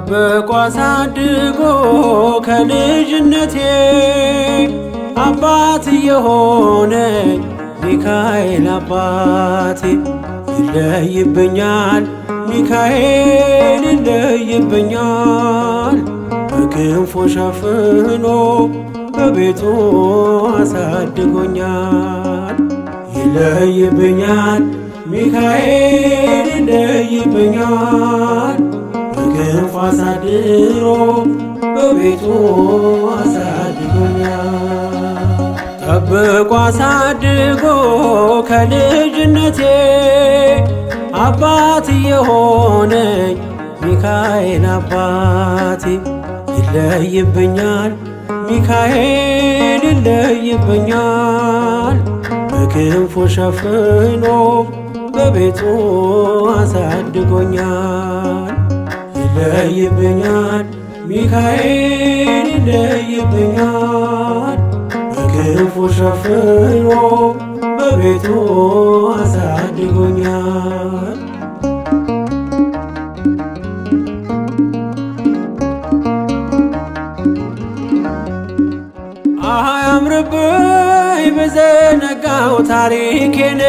ጠብቆ አሳድጎ ከልጅነቴ አባት የሆነኝ ሚካኤል አባቴ ይለይብኛል ሚካኤል ይለይብኛል በክንፉ ሸፍኖ በቤቱ አሳድጎኛል። ይለይብኛል ሚካኤል ይለይብኛል በክንፉ አሳድሮ በቤቱ አሳድጎኛል። ጠብቆ አሳድጎ ከልጅነቴ አባት የሆነኝ ሚካኤል አባቴ ይለይብኛል ሚካኤል ይለይብኛል በክንፉ ሸፍኖ በቤቱ አሳድጎኛል። ይለይብኛል ሚካኤል ይለይብኛል በክንፉ ሸፍኖ በቤቱ አሳድጎኛል። አያምርብኝ ብዘነጋው ታሪኬን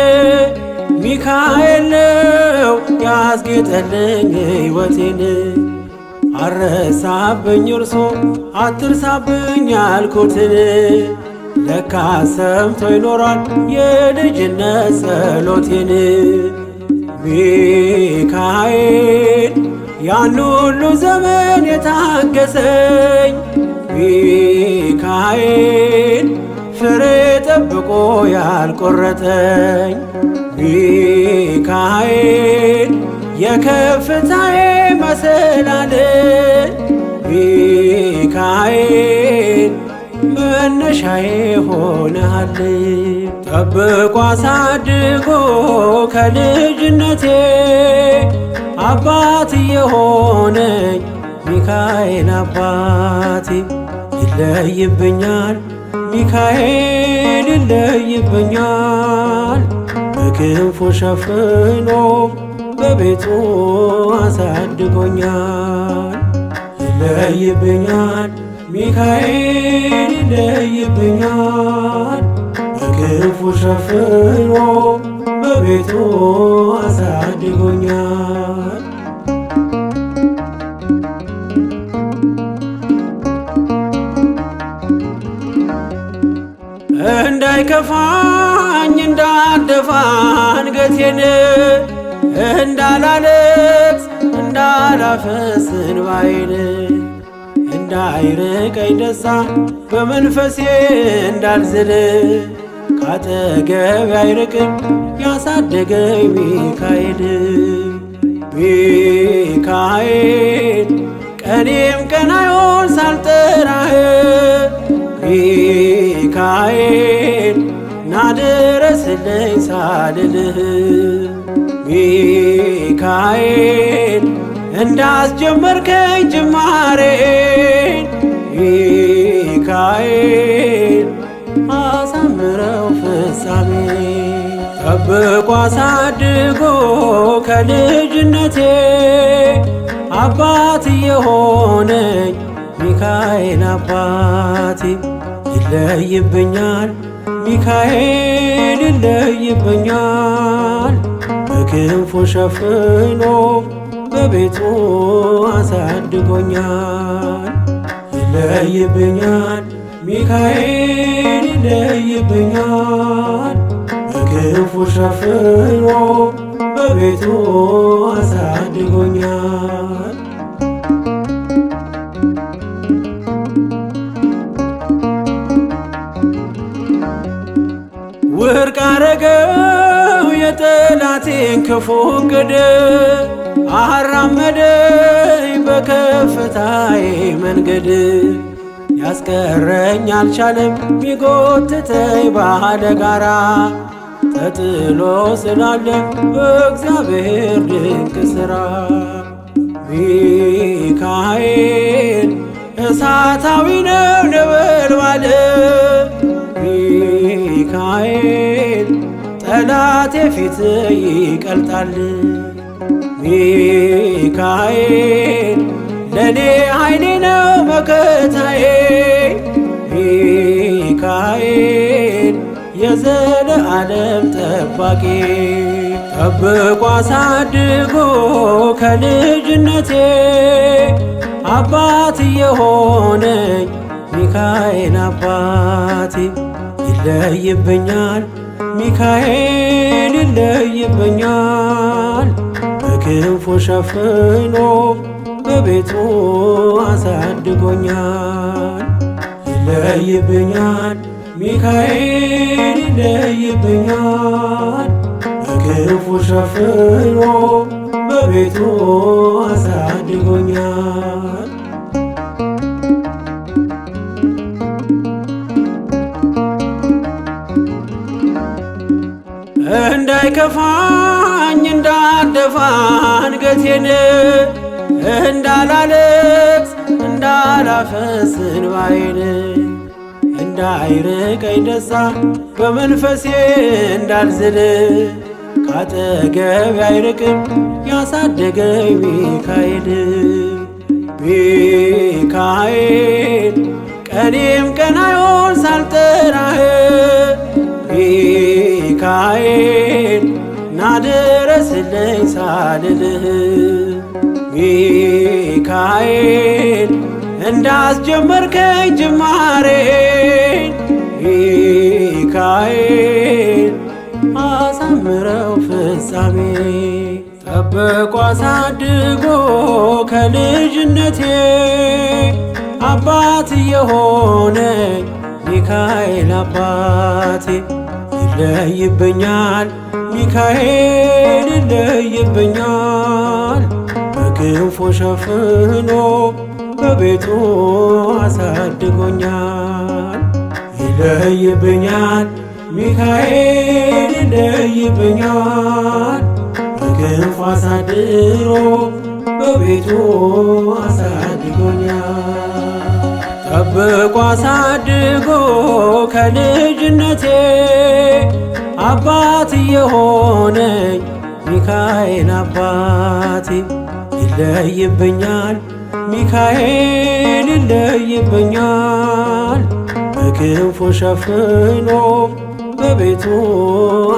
ሚካኤል ነው ያስጌጠልኝ ሕይወቴን። አረሳብኝ እርሶ አትርሳብኝ ያልኩትን ለካ ሰምቶ ይኖራል የልጅነት ጸሎቴን። ሚካኤል ያን ሁሉ ዘመን የታገሰኝ ሚካኤል ፍሬ ጠብቆ ያልቆረጠኝ ሚካኤል የከፍታዬ መሰላል ሚካኤል መነሻዬ ሆነሃል። ጠብቆ አሳድጎ ከልጅነቴ አባት የሆነኝ ሚካኤል አባቴ ይለይብኛል ሚካኤል ይለይብኛል በክንፉ ሸፍኖ በቤቱ አሳድጎኛል። ይለይብኛል ሚካኤል ይለይብኛል በክንፉ ሸፍኖ በቤቱ አሳድጎኛል። እንዳይከፋኝ እንዳልደፋ አንገቴን እንዳላለቅስ እንዳላፈስ እንባዬን እንዳይርቀኝ ደስታ በመንፈሴ እንዳልዝል ካጠገቤ አይርቅም ያሳደገኝ ሚካኤል። ሚካኤል ቀኔም ቀን አይሆን ሳልጠራህ ሚካኤል ናድረስልኝ ሳልልህ ሚካኤል እንዳስጀመርከኝ ጅማሬን ሚካኤል አሳምረው ፍጻሜ። ጠብቆ አሳድጎ ከልጅነቴ አባት የሆነኝ ሚካኤል አባቴ ይለይብኛል ሚካኤል ይለይብኛል በክንፉ ሸፍኖ በቤቱ አሳድጎኛል። ይለይብኛል ሚካኤል ይለይብኛል በክንፉ ሸፍኖ በቤቱ አሳድጎኛል። ውድቅ አረገው የጠላቴን ክፉ ዕቅድ አራመደኝ በከፍታዬ መንገድ። ያስቀረኝ አልቻለም ቢጎትተኝ ባለ ጋራ ተጥሎ ስላለ በእግዚአብሔር ድንቅ ሥራ። ሚካኤል እሳታዊ ነው ነበልባል ሚካኤል ጠላቴ ፊት ይቀልጣል። ሚካኤል ለእኔ ኃይሌ ነው መከታዬ። ሚካኤል የዘለዓለም ጠባቂ ጠብቆ አሳድጎ ከልጅነቴ አባት የሆነኝ ሚካኤል አባቴ ይለይብኛል ሚካኤል ይለይብኛል በክንፉ ሸፍኖ በቤቱ አሳድጎኛል። ይለይብኛል ሚካኤል ይለይብኛል በክንፉ ሸፍኖ በቤቱ አሳድጎኛል። እንዳይከፋኝ እንዳልደፋ አንገቴን እንዳላለቅስ እንዳላፈስ እንባዬን እንዳይርቀኝ ደስታ በመንፈሴ እንዳልዝል ካጠገቤ አይርቅም ያሳደገኝ ሚካኤል። ሚካኤል ቀኔም ቀን አይሆን ሳልጠራህ ሚካኤል ናድረስልኝ ሳልልህ ሚካኤል እንዳስጀመርከኝ ጅማሬን ሚካኤል አሳምረው ፍጻሜ ጠብቆ አሳድጎ ከልጅነቴ አባት የሆነኝ ሚካኤል አባቴ ይለይብኛል ሚካኤል ይለይብኛል በክንፉ ሸፍኖ በቤቱ አሳድጎኛል። ይለይብኛል ሚካኤል ይለይብኛል በክንፉ አሳድሮ በቤቱ አሳድጎኛል። ጠብቆ አሳድጎ ከልጅነቴ አባት የሆነኝ ሚካኤል አባቴ ይለይብኛል ሚካኤል ይለይብኛል በክንፉ ሸፍኖ በቤቱ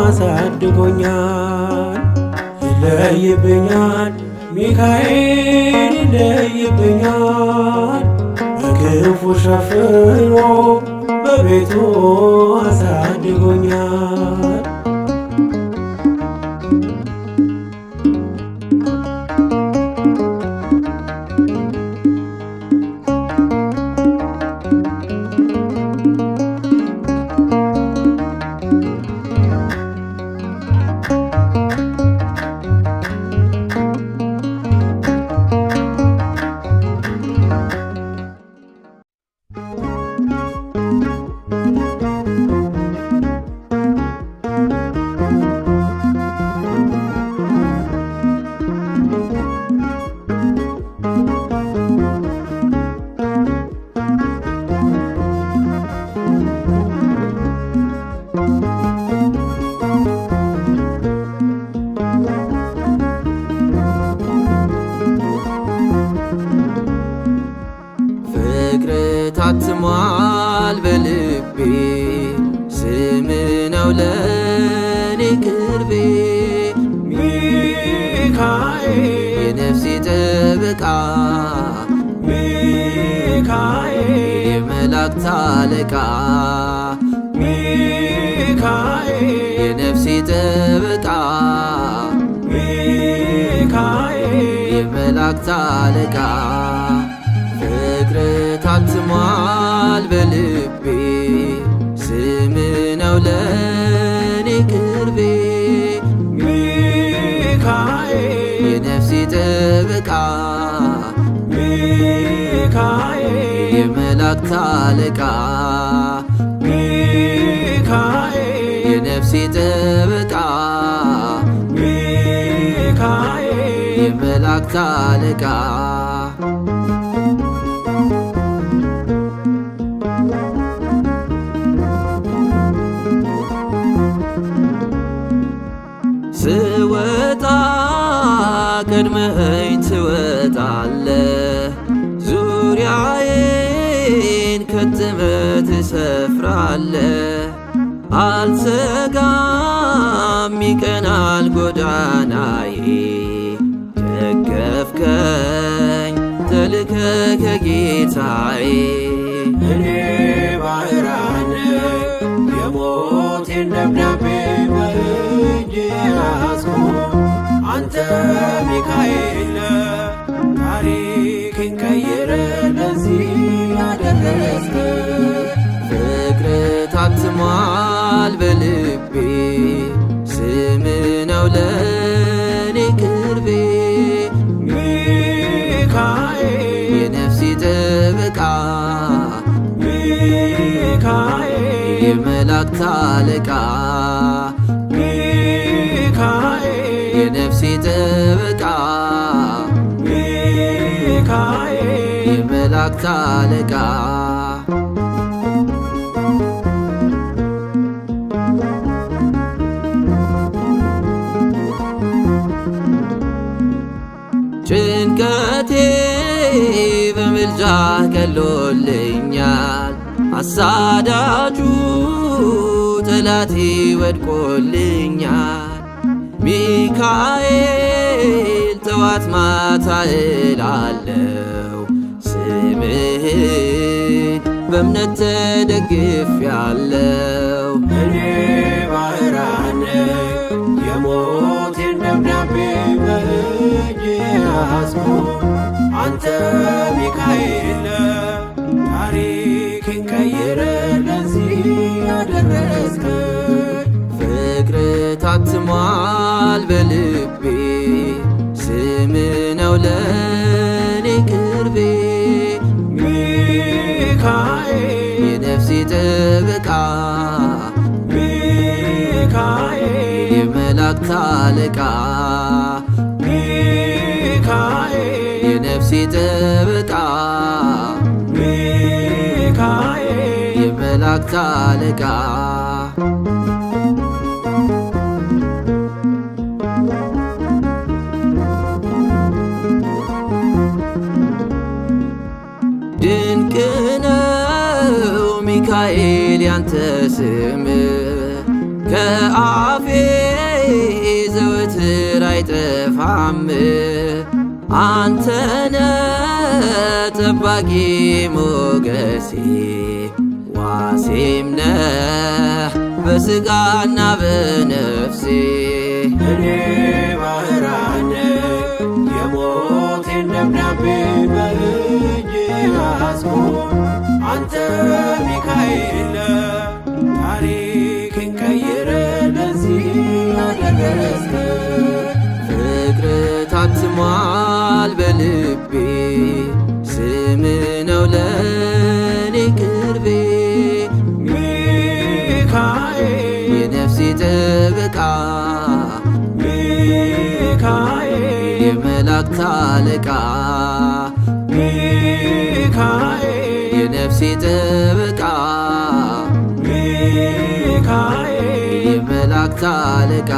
አሳድጎኛል። ይለይብኛል ሚካኤል ይለይብኛል በክንፉ ሸፍኖ በቤቱ አሳድጎኛል። ታትሟል በልቤ ስም ነው ለኔ ቅርቤ ሚካኤል የነፍሴ ጠበቃ ሚካኤል የመላእክት አለቃ ሚካኤል የነፍሴ ጠበቃ ሚካኤል የመላእክት አለቃ ፍቅር ታትሟል በልቤ ስም ነው ለኔ ቅርቤ ሚካኤል የነፍሴ ጠበቃ ሚካኤል የመላእክት አለቃ ሚካኤል የነፍሴ ጠበቃ ሚካኤል የመላእክት አለቃ ስወጣ ቀድመኸኝ ትወጣለህ አለ። አልሰጋም ይቀናል ጎዳናዬ፣ ደገፍከኝ ተልከ ከጌታዬ። እኔ ባህራን የሞቴን ደብዳቤ በእጅ ያዝኩ፣ አንተ ሚካኤል ታሪክን ቀይረ ለዚህ ያደረስክ። ፍቅር ታትሟል በልቤ፣ ስም ነው ለኔ ቅርቤ። ሚካኤል የነፍሴ ጥበቃ፣ ሚካኤል የመላእክት አለቃ። ሚካኤል የነፍሴ ጥበቃ፣ ሚካኤል የመላእክት አለቃ። ጭንቀቴ በምልጃ ቀሎልኛል፣ አሳዳጁ ጠላቴ ወድቆልኛል። ሚካኤል ጠዋት ማታ እላለው ስምህን በእምነት ተደግፌያለው። እኔ ባህራን የሞቴን ደብዳቤ በእጅ ያዝኩ፣ አንተ ሚካኤል ታሪክን ቀይረ ለዚህ ያደረስክ። ፍቅር ታትሟል በልቤ፣ ስም ነው ለኔ ቅርቤ። ሚካኤል የነፍሴ ጥበቃ፣ ሚካኤል የመላእክት አለቃ። ሚካኤል የነፍሴ ጥበቃ፣ ሚካኤል የመላእክት አለቃ። ድንቅ ነው ሚካኤል ያንተ ስም፣ ከአፌ ዘወትር አይጠፋም። አንተነ ጠባቂ ሞገሴ፣ ዋሴም ነህ በሥጋና በነፍሴ። እኔ ባህራን የሞቴን ደብዳቤ በእጅ ያዝኩ፣ አንተ ሚካኤል ታሪክን ቀይረ ለዚህ ያደረስክ። ፍቅር ታትሟል በልቤ፣ ስም ነው ለኔ ቅርቤ። ሚካኤል የነፍሴ ጥበቃ፣ ሚካኤል የመላእክት አለቃ። ሚካኤል የነፍሴ ጥበቃ፣ ሚካኤል የመላእክት አለቃ።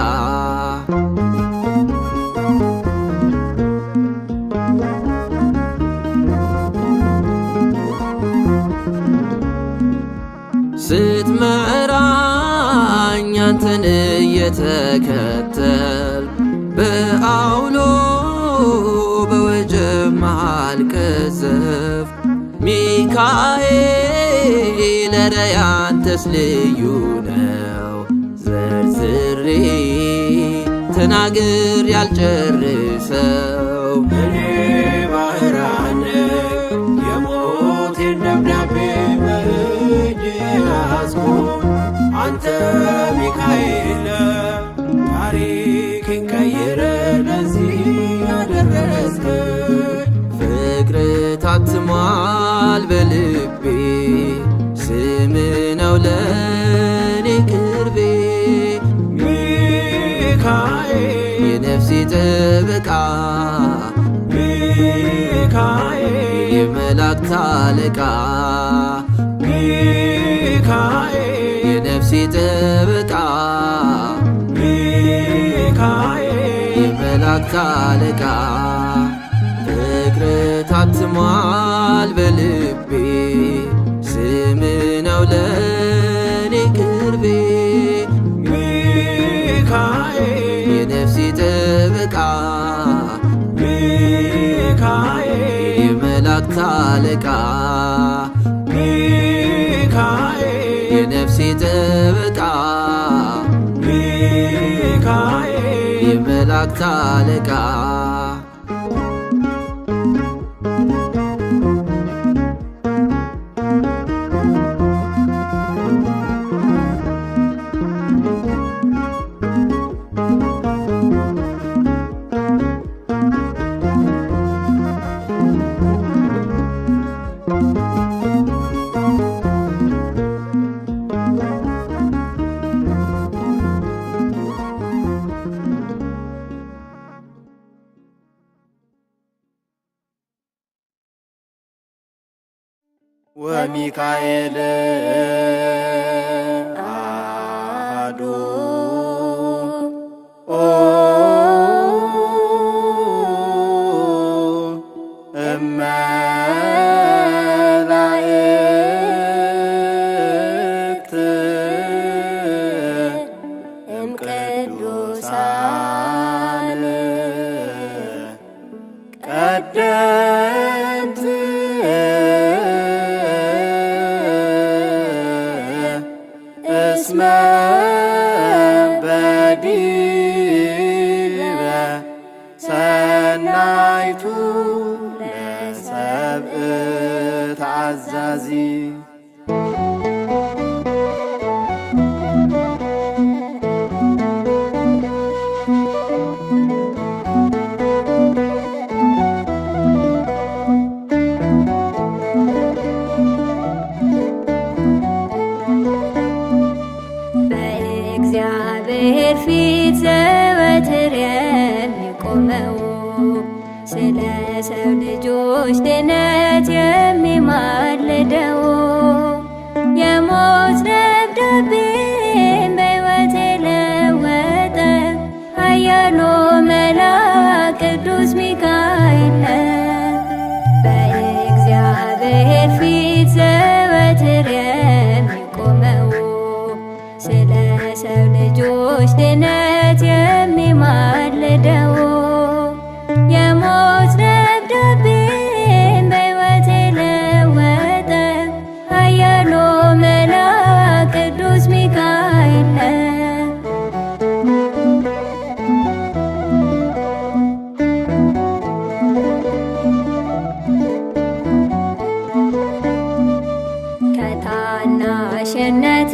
ስትመራኝ አንተን እየተከተል፣ በአውሎ በወጀብ መሃል ቀዘፍ። ሚካኤል ኧረ ያንተስ ልዩ ነው፣ ዘርዝሬ ተናግር ያልጨርሰው። እኔ ባህራን የሞቴን ደብዳቤ በእጅ ያዝኩ፣ አንተ ሚካኤል ታሪክን ቀይረ ለዚህ ያደረስክ። ፍቅር ታትሟል በልቤ፣ ስም ነው ለኔ ቅርቤ። ሚካኤል የነፍሴ ጥበቃ፣ ሚካኤል የመላእክት አለቃ። ሚካኤል የነፍሴ ጥበቃ፣ ሚካኤል የመላእክት አለቃ። ፍቅር ታትሟል በልቤ፣ ስም ነው ለኔ አለቃ ሚካኤል የነፍሴ ጠበቃ ሚካኤል የመላእክት አለቃ ወሚካኤል አሐዱ እመላእክት እምቅዱሳን ቀደምት እስመ በዲበ ሰናይቱ ለሰብእ ተአዛዚ በእግዚአብሔር ፊት ዘወትር የሚቆመው ስለ ሰው ልጆች ድነት የሚማልደው የሞት ደብዳቤን በሕይወት የለወጠ ኃያሉ መልአክ ቅዱስ ሚካኤል ነው። በእግዚአብሔር ፊት ዘወትር የሚቆመው ስለ ሰው ልጆች ድነት የሚማልደው የሞት ደብዳቤን በሕይወት የለወጠ ኃያሉ መልአክ ቅዱስ ሚካኤል ነው። ከታናሽነቴ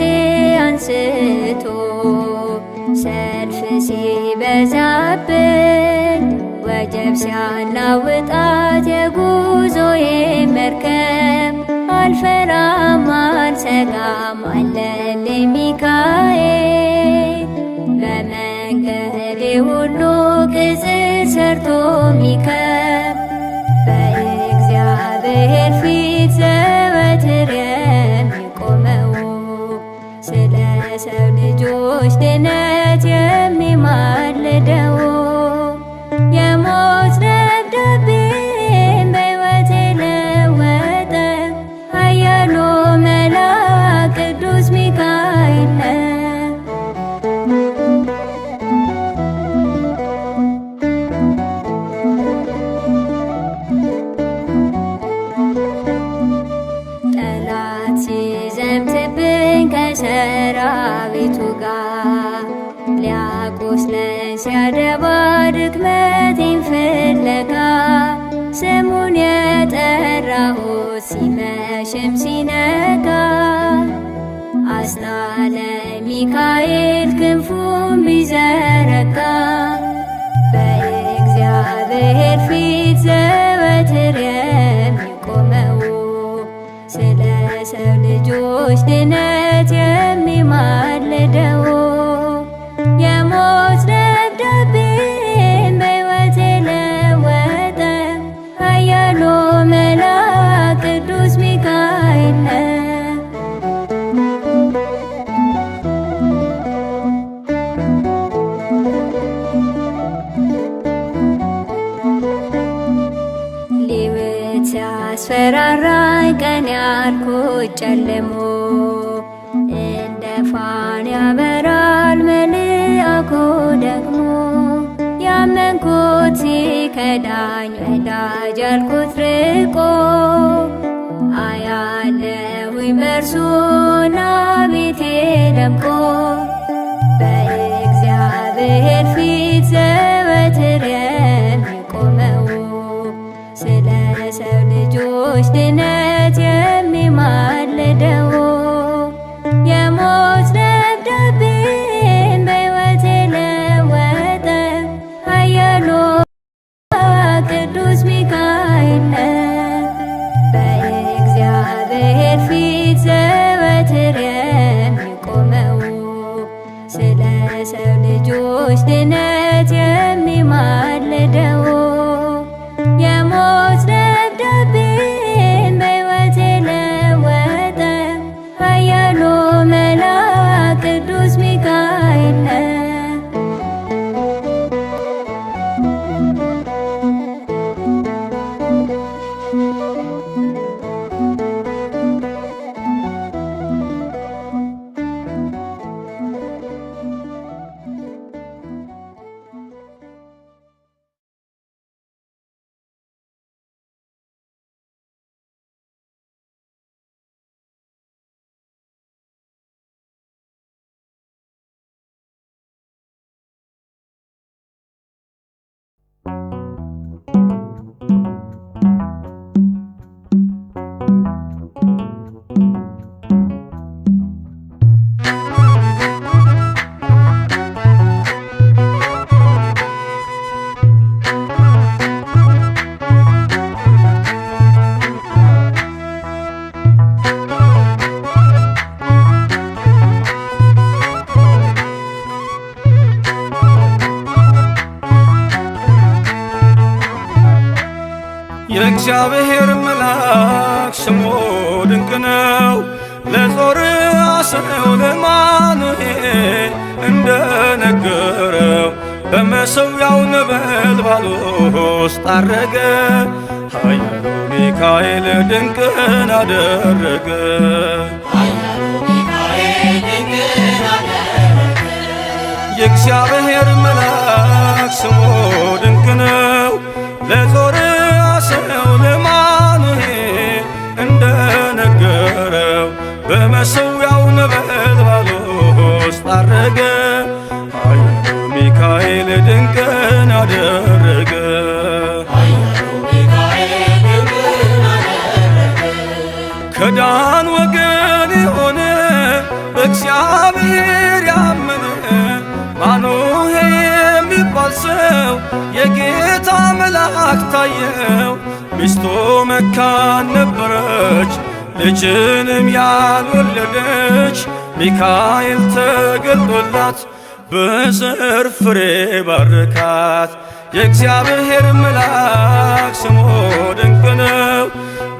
አንስቶ ሰልፍ ሲበዛብኝ ወጀብ ሲያናውጣት የጉዞዬ መርከብ አልፈራም አልሰጋም አለልኝ ሚካኤል በመንገዴ ሁሉ ቅጽር ሰርቶ ሚከብ በእግዚአብሔር ፊት ዘወትር የሚቆመው ስለ ሰው ልጆች ድነት የሚማልደው የሞት ደብዳቤን በሕይወት የለወጠ ኃያሉ መልአክ ቅዱስ ሚካኤል ነው። ጠላት ሲዘምትብኝ ከሰራዊቱ ጋር ሊያቆስለኝ ሲያደባ ድክመቴን ፍለጋ ስሙን የጠራሁት ሲመሽም ሲነጋ አስጣለኝ ሚካኤል ክንፉን ቢዘረጋ በእግዚአብሔር ፊት ዘወትር የሚቆመው ስለ ሰው ልጆች ድነት የሚማልደው የሞት ደብዳቤን በሕይወት የለወጠ ኃያሉ መልአክ ቅዱስ ሚካኤል ነው። ሊውጥ ሲያስፈራራኝ ቀን ያልኩት ጨልሞ እንደ ፋን ያበራል መልአኩ ደግሞ ያመንኩት ሲከዳኝ ወዳጅ ያልኩት ርቆ ምሰሶና ቤቴ ደምቆ በእግዚአብሔር ፊት ዘወትር የሚቆመው ስለ ሰው ልጆች ድነት የሚማልደው የሞት ደብዳቤን በሕይወቴ ለወጠ ኃያሉ ቅዱስ ሚካኤል በእግዚአብሔር ፊት ዘወትር የሚቆመው ስለ ሰው ልጆች ድነት የሚማልደው የሞት ደብዳቤን በሕይወቴ ለወጠ ኃያሉ መልአክ ቅዱስ ሚካኤል የእግዚአብሔር መልአክ ስሙ ድንቅ ነው። ለጾርዓ ሰው ለማኑኤል እንደነገረው በመሠዊያው ነበልባል ውስጥ አረገ። ኃያሉ ሚካኤል ድንቅን አደረገ። የእግዚአብሔር መልአክ ስሙ ድንቅ ነው። ለጾርዓ ሰው ለማኑኤል እንደነገረው በመሠዊያው ነበልባል ውስጥ አረገ። ኃያሉ ሚካኤል ድንቅን አደረገ። ከዳን ወገን የሆነ በእግዚአብሔር ያመነ ማኑሄ የሚባል ሰው የጌታ መልአክ ታየው። ሚስቱ መካን ነበረች፣ ልጅንም ያልወለደች። ሚካኤል ተገልጦላት በዘር ፍሬ ባረካት። የእግዚአብሔር መልአክ ስሙ ድንቅ ነው።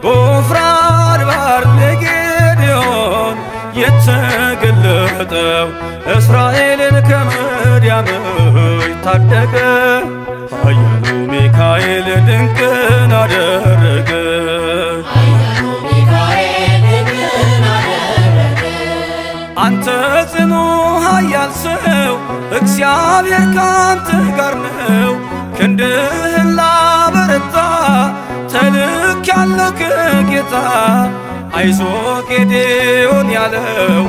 በዖፍራ አድባር ለጌዴዎን የተገለጠው እስራኤልን ከምድያም ታደገ። ኃያሉ ሚካኤል ድንቅን አደረገ። አንተ ጽኑ ኃያል ሰው እግዚአብሔር ካንተ ጋር ነው። ክንድህን ላበረታ ተልኬአለሁ ከጌታ። አይዞ ጌዴዎን ያለው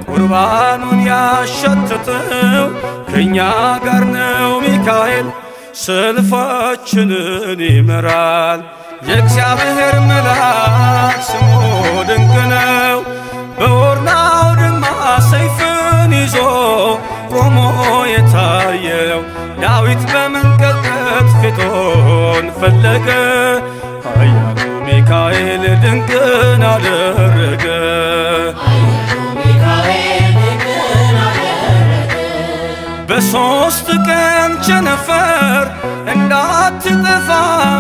ቁርባኑን ያሸተተው ከእኛ ጋር ነው ሚካኤል ሰልፋችንን ይመራል። የእግዚአብሔር መልአክ ስሙ ድንቅ ነው። በኦርናው ድማ ሰይፍን ይዞ ቆሞ የታየው ዳዊት በመንቀጥቀጥ ፊቱን ፈለገ። ኃያሉ ሚካኤል ድንቅን አደረገ። በሦስት ቀን ቸነፈር እንዳትጠፋ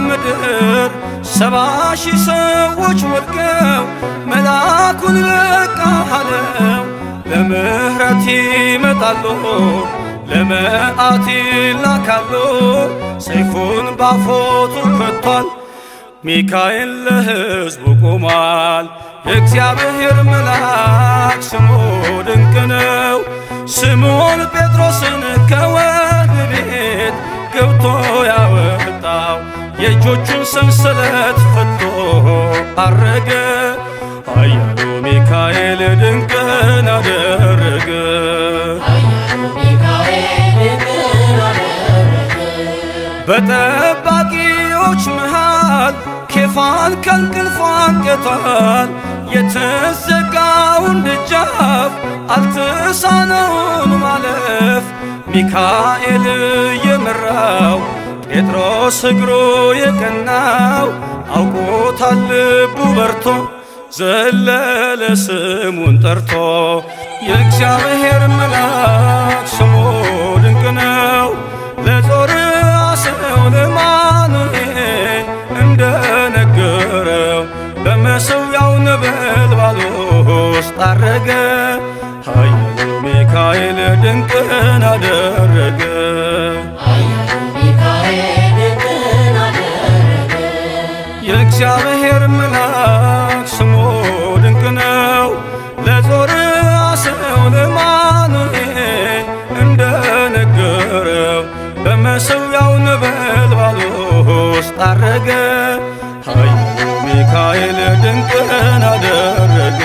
ምድር 70,000 ሰዎች ወድቀው መልአኩን በቃ አለው። ለምሕረት ይመጣሉ፣ ለመዓት ይላካሉ። ሰይፉን ባፎቱ ከቷል፣ ሚካኤል ለሕዝቡ ቆሟል። የእግዚአብሔር መልአክ ስሙ ድንቅ ነው። ስምዖን ጴጥሮስን ከወህኒ ቤት ገብቶ ያወጣው የእጆቹን ሰንሰለት ፈቶ አረገ። ኃያሉ ሚካኤል ድንቅን አደረገ። በጠባቂዎች መሃል ኬፋን ከእንቅልፉ አንቅቷል። የተዘጋውን ደጃፍ አልተሳነውን ማለፍ ሚካኤል የመራው ጴጥሮስ እግሩ የቀናው አውቆታል ልቡ በርቶ ዘለለ ስሙን ጠርቶ የእግዚአብሔር መልአክ ስሙ ድንቅ ነው። ለጾርዓ ሰው ለማኑኤል እንደነገረው በመሠዊያው ነበልባል ውስጥ አረገ። ኃያሉ ሚካኤል ድንቅን አደረገ። የእግዚአብሔር መልአክ ስሙ ድንቅ ነው። ለጾርዓ ሰው ለማኑኤል እንደነገረው በመሠዊያው ነበልባል ውስጥ አረገ። ኃያሉ ሚካኤል ድንቅን አደረገ።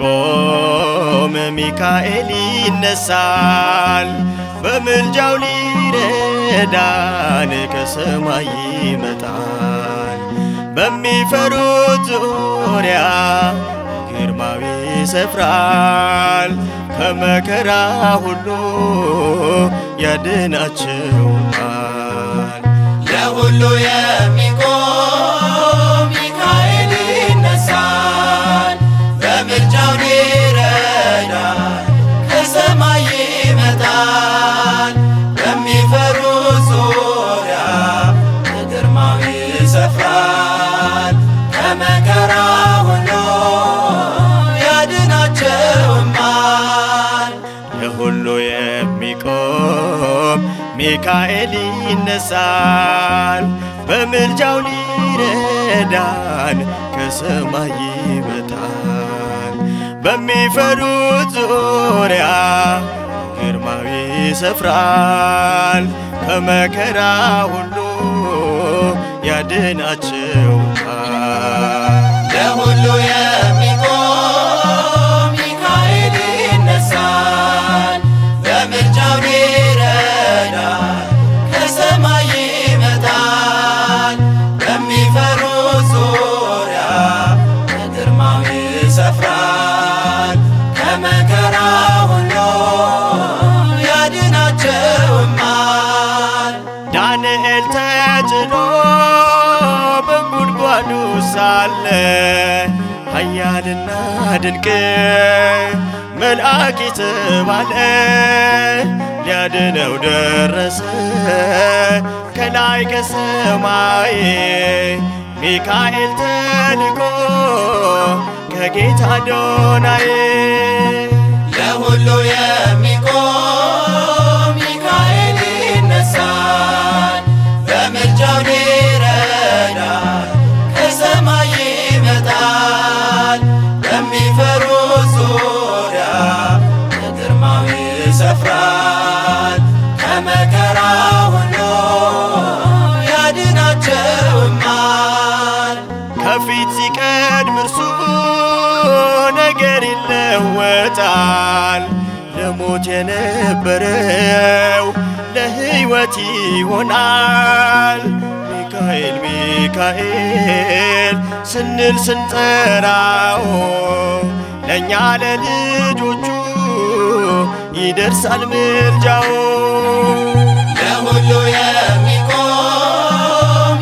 የሚቆም ሚካኤል ይነሳል። በምልጃው ሊረዳን ከሰማይ ይመጣል። በሚፈሩት ዙሪያ ግርማዊ ይሰፍራል። ከመከራ ሁሉ ያድናቸዋል። ለሁሉ የሚቆም ሚካኤል ይነሳል። በምልጃው ሊረዳን ከሰማይ ይመጣል። በሚፈሩት ዙሪያ በግርማው ይሰፍራል። ከመከራ ሁሉ ያድናቸውማል። ለሁሉ የሚቆም ሚካኤል ይነሳል። በምልጃው ሊረዳን ከሰማይ ይመጣል። በሚፈሩት ዙሪያ ግርማዊ ይሰፍራል። ከመከራ ሁሉ ያድናቸዋል። ለሁሉ የሚቆም ሚካኤል ይነሳል። በምልጃው ሊረዳን ከሰማይ ይመጣል። በሚፈሩት ዙሪያ በግርማው ይሰፍራል። ከመከራ ሁሉ ያድናቸውማል። ዳንኤል ተጭኖ በጉድጓዱ ሳለ ኃያልና ድንቅ መልአክ የተባለ ሊያድነው ደረሰ ከላይ ከሰማይ ሚካኤል ተልኮ ከጌታ አዶናይ። ለሁሉ የሚቆም ሚካኤል ይነሳል። በምልጃው ሊረዳን ከሰማይ ይመጣል። በሚፈሩት ዙሪያ በግርማው ይሰፍራል። ከመከራ ሁሉ ያድናቸውማል። ከፊት ሲቀድም እርሱ ነገር ይለወጣል። ለሞት የነበረው ለሕይወት ይሆናል። ሚካኤል ሚካኤል ስንል ስንጠራው ለእኛ ለልጆቹ ይደርሳል ምልጃው። ለሁሉ የሚቆም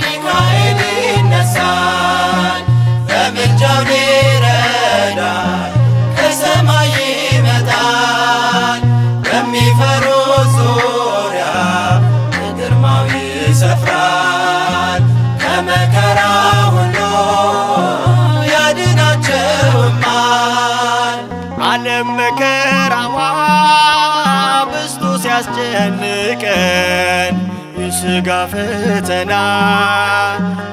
ሚካኤል ይነሳል፣ በምልጃው ሊረዳን ከሰማይ ይመጣል። በሚፈሩት ዙሪያ በግርማው ይሰፍራል፣ ከመከራ ሁሉ ያድናቸውማል። ዓለም መከራዋ በዝቶ ሲያስጨንቀን የሥጋ ፈተና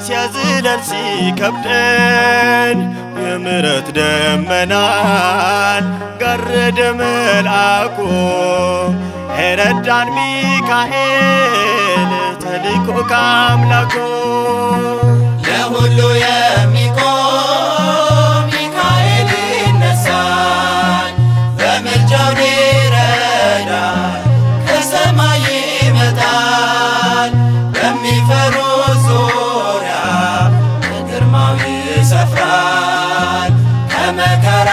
ሲያዝለን ሲከብደን የምሕረት ደመናን ጋረደ መልአኩ ረዳን ሚካኤል ተልኮ ከአምላኩ። ለሁሉ የሚቆም ሚካኤል ይነሳል፣ በምልጃው ሊረዳን ከሰማይ ይመጣል። በሚፈሩት ዙሪያ በግርማው ይሰፍራል፣ ከመከራ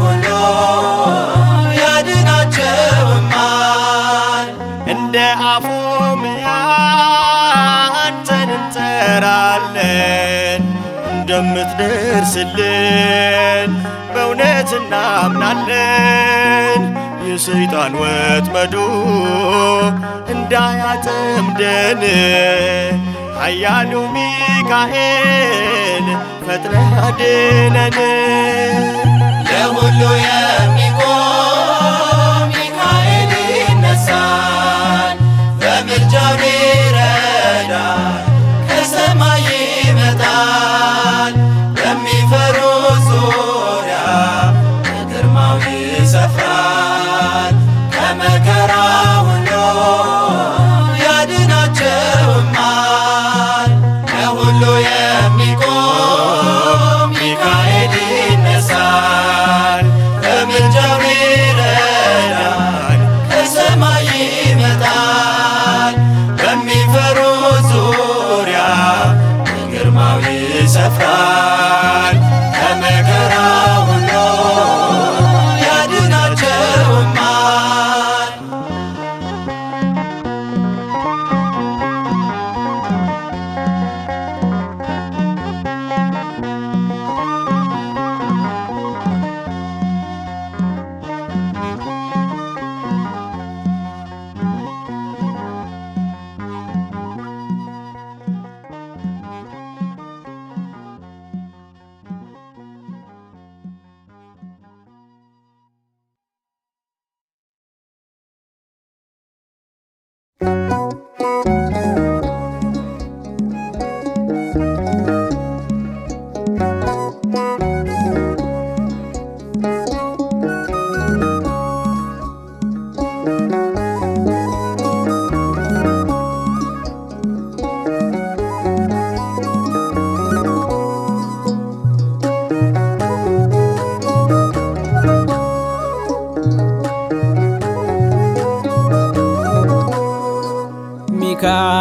ሁሉ ያድናቸውማል። እንደ አፎምያ አንተን እንጠራለን፣ እንደምትደርስልን በእውነት እናምናለን። የሰይጣን ወጥመዱ እንዳያጠምደን ኃያሉ ሚካኤል ፈጥነህ አድነን። ለሁሉ የሚቆም ሚካኤል ይነሳል፣ በምልጃው ሊረዳን ከሰማይ ይመጣል። በሚፈሩት ዙሪያ በግርማው ይሰፍራል፣ ከመከራ ሁሉ ያድናቸውማል። ለሁሉ የሚቆም ሚካኤል ይነሳል፣ በምልጃው ሊረዳን ከሰማይ ይመጣል። በሚፈሩት ዙሪያ በግርማው ይሰፍራል፣ ከመከራ ሁሉ ያድናቸውማል።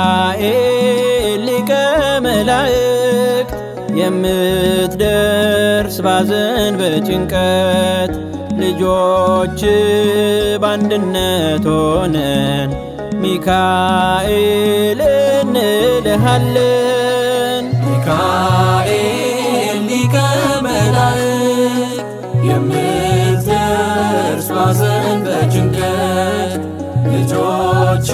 ሚካኤል ሊቀ መላእክት የምትደርስ ባዘን በጭንቀት ልጆች በአንድነት ሆነን ሚካኤል እንልሃለን። ሚካኤል ሊቀ መላእክት የምትደርስ ባዘን በጭንቀት ልጆች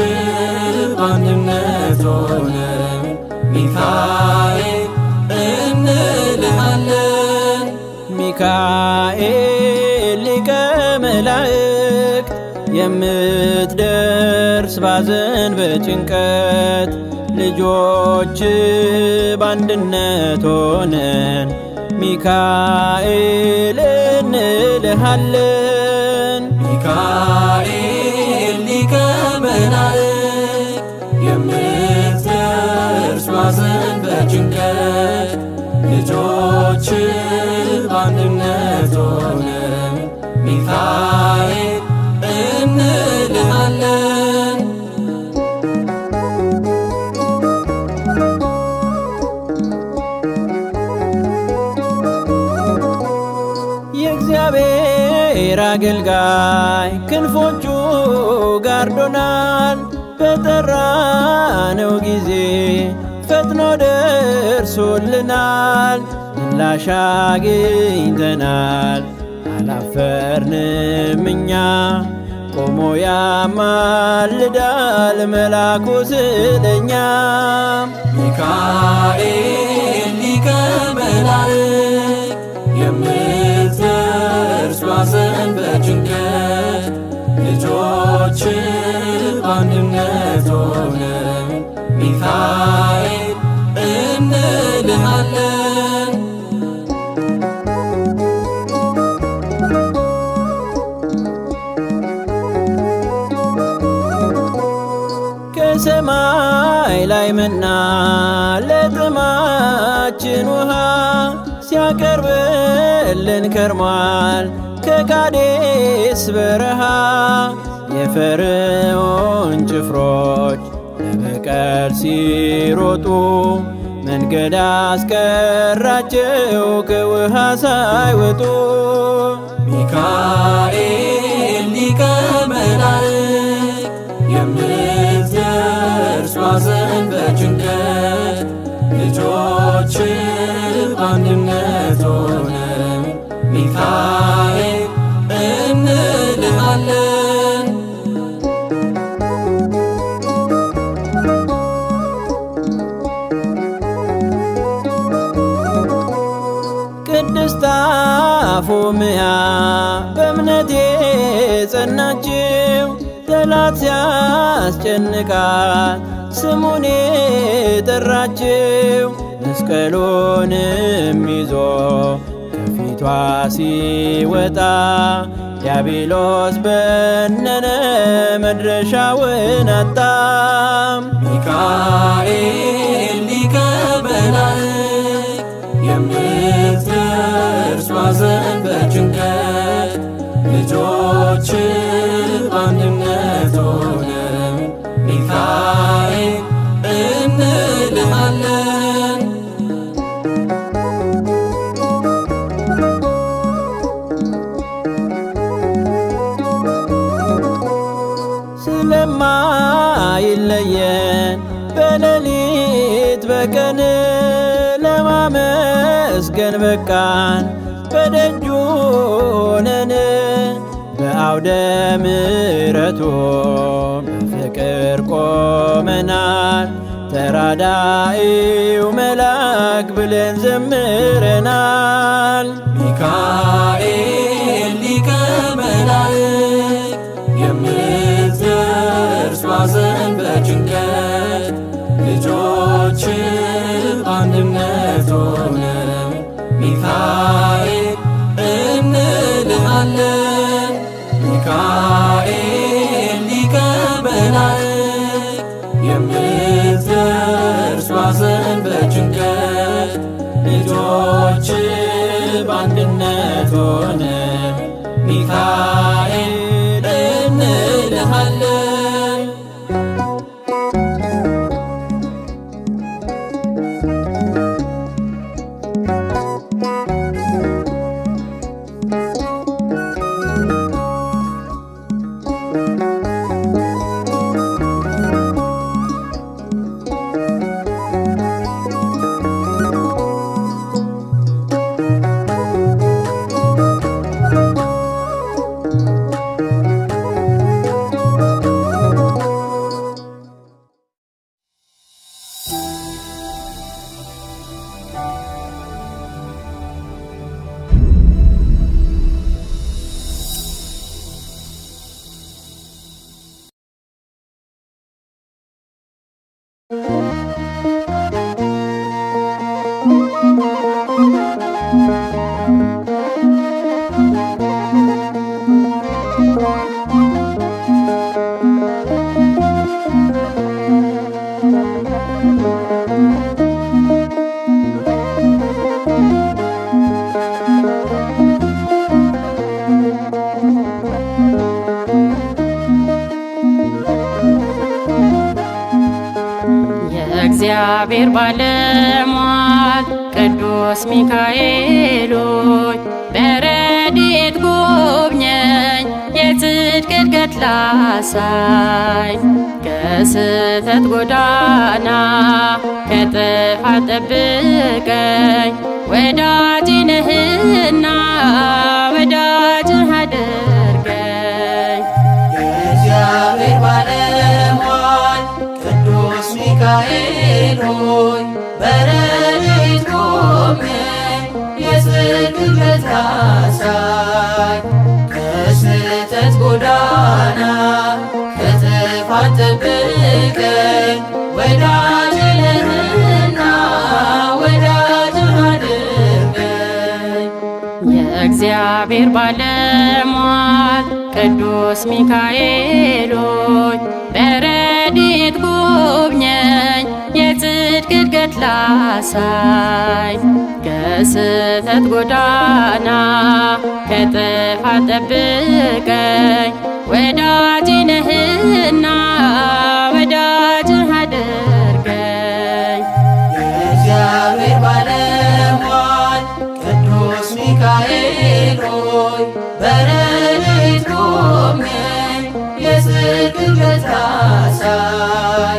በአንድነት ሆነን ሚካኤል እንልሃለን። ሚካኤል ሊቀ መላእክት የምትደርስ ባዘን በጭንቀት ልጆች በአንድነት ሆነን ሚካኤል እንልሃለን። ሚካኤል ሊቀ መላእክት የምትደርስ ባዘን በጭንቀት ልጆች በአንድነት ሆነን ሚካኤል እንልሃለን። የእግዚአብሔር አገልጋይ ክንፎቹ ጋርዶናል። በጠራነው ጊዜ ፈጥኖ ደርሶልናል። ምላሽ አግኝተናል አላፈርንም እኛ። ቆሞ ያማልዳል መላኩ ስለኛ። ሚካኤል ሊቀ መላእክት የምትደርስ ባዘን በጭንቀት ልጆች በአንድነት ሆነን ሚካኤል እንልሃለን። ከሰማይ ላይ መና ለጥማችን ውሃ ሲያቀርብልን ከርሟል ከቃዴስ በረሃ። የፈርዖን ጭፍሮች ለበቀል ሲሮጡ መንገድ አስቀራቸው ከውሃ ሳይወጡ። ሚካኤል ሊቀ መላእክት የምትደርስ ባዘን በጭንቀት ልጆች በአንድነት ሆነን ሚካኤል እንልሃለን። ቅድስት አፎምያ በእምነቴ ጸናችው ጠላት ሲያስጨንቃት ስሙን ጠራችው። መስቀሉንም ይዞ ከፊቷ ሲወጣ ዲያብሎስ በነነ መድረሻውን አጣ። ሚካኤል ሊቀ መላእክት የምትደርስ ባዘን በጭንቀት ልጆች በአንድነት ሆነን ሚካኤል እንልሃለን። ስለማይለየን በሌሊት በቀን ለማመስገን በቃን በደጁ ነን። በአውደ ምሕረቱ በፍቅር ቆመናል። ተራዳኢው መልአክ ብለን ዘምረናል። ሚካኤል ሊቀ መላእክት የምትደርስ ባዘን በጭንቀት ልጆች በአንድነት ሆነን ሚካኤል እንልሃለን። ሚካኤል ሊቀ መላእክት የምትደርስ ባዘን በጭንቀት ልጆች በአንድነት ሆነን ሚካኤል እንልሃለን። የእግዚአብሔር ባለሟል ቅዱስ ሚካኤል ሆይ በረድኤት ጎብኘኝ የጽድቅ እድገት ላሳይ ከስህተት ጎዳና ከጥፋት ጠብቀኝ ወዳጅ ነህና ወዳጅህ አድርገኝ። የእግዚአብሔር ባለሟል ቅዱስ ሚካኤል ሆይ በረድኤት ቆመኝ የጽድቅ እድገት አሳይ ከስህተት ጎዳና ከጥፋት ጠብቀኝ ወዳጅ ነህና ወዳጅህ አድርገኝ። የእግዚአብሔር ባለሟል ቅዱስ ሚካኤል ሆይ በረድኤት ጎብኘኝ የጽድቅ እድገት ላሳይ ከስህተት ጎዳና ከጥፋት ጠብቀኝ ወዳጅ ነህና ወዳጅህ አድርገኝ። የእግዚአብሔር ባለሟል ቅዱስ ሚካኤል ሆይ በረድኤት ቆመኝ የጽድቅ እድገት አሳይ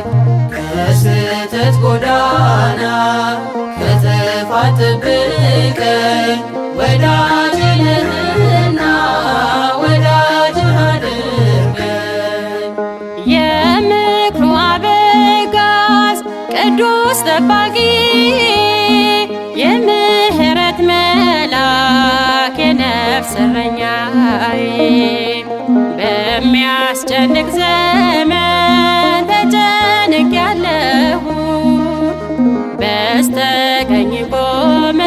ከስህተት ጎዳና ከጥፋት ጠብቀኝ ወዳጅ ነህና ወዳጅህ አድርገኝ። የምክሩ አበጋዝ ቅዱስ ጠባቂ የምህረት መልአክ የነፍስ እረኛዬ በሚያስጨንቅ ዘመን ተጨንቄያለሁ በስተቀኝ ቆመ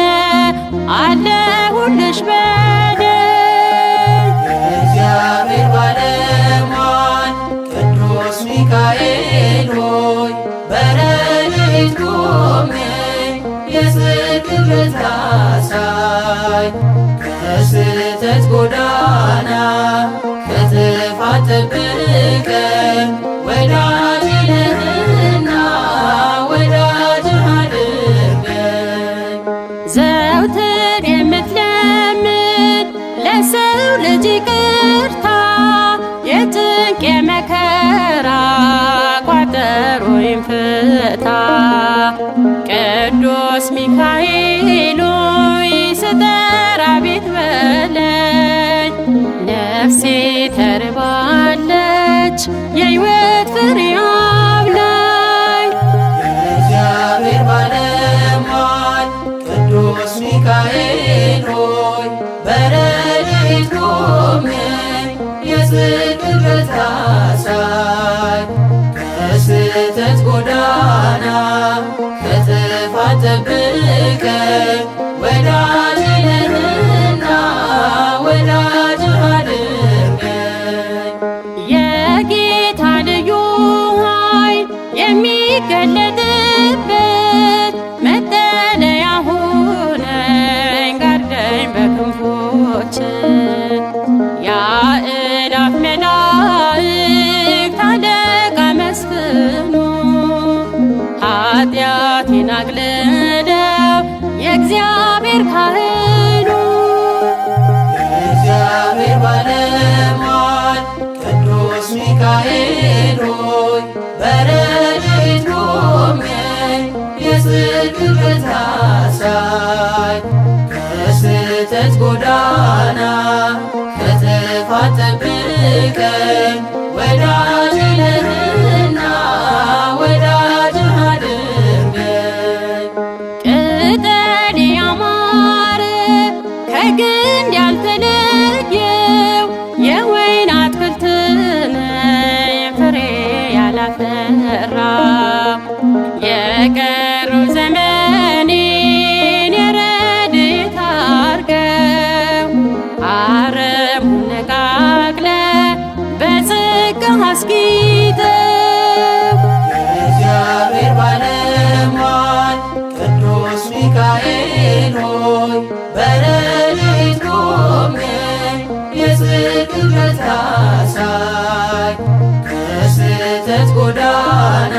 አለሁልሽ በደል። የእግዚአብሔር ባለሟል ቅዱስ ሚካኤል ሆይ በረድኤት ቆመኝ የጽድቅ እድገት አሳይ ከስህተት ጎዳና ከጥፋት ጠብቀኝ ወዳጅ ነህና ወዳጅህ አድርገኝ። ዘውትር የምትለምን ለሰው ልጅ ይቅርታ የጭንቅ የመከራ ቋጠሮዬን ፍታ። ቅዱስ ሚካኤል ሆይ ስጠራ ቤት በለኝ ነፍሴ ተርባለች የሕይወት ፍሬ አብላኝ። የእግዚአብሔር ባለሟል ቅዱስ ሚካኤል ሆይ በረድኤት ቆመኝ የጽድቅ እድገት አሳይ ከስህተት ጎዳና ከጥፋት ጠብቀኝ ወዳጅ ነህና ወዳጅህ አድርገኝ። የጌታ ልዩ ኃይል የሚገለጥበት መጠለያ ሁነኝ ጋርደኝ በክንፎች የአእላፍ መላእክት አለቃ መስፍኑ ኃጢአቴን አግልለው የእግዚአብሔር ካህኑ። የእግዚአብሔር ባለሟል ቅዱስ ሚካኤል ሆይ በረድኤት ቆመኝ የጽድቅ እድገት አሳይ ከስህተት ጎዳና ከጥፋት ጠብቀኝ ወዳጅ ነህና ወዳጅህ አድርገኝ። ቅጠል ያማረ ከግንድ ያልተለየው የወይን አትክልት ነኝ ፍሬ ያላፈራ የቀረው ዘመኔን የረድኤት አድርገው አረሙን ነቃቅለ በጸጋ አስጊጠው። የእግዚአብሔር ባለሟል ቅዱስ ሚካኤል ሆይ በረድኤት ቆመኝ የጽድቅ እድገት አሳይ ከስህተት ጎዳና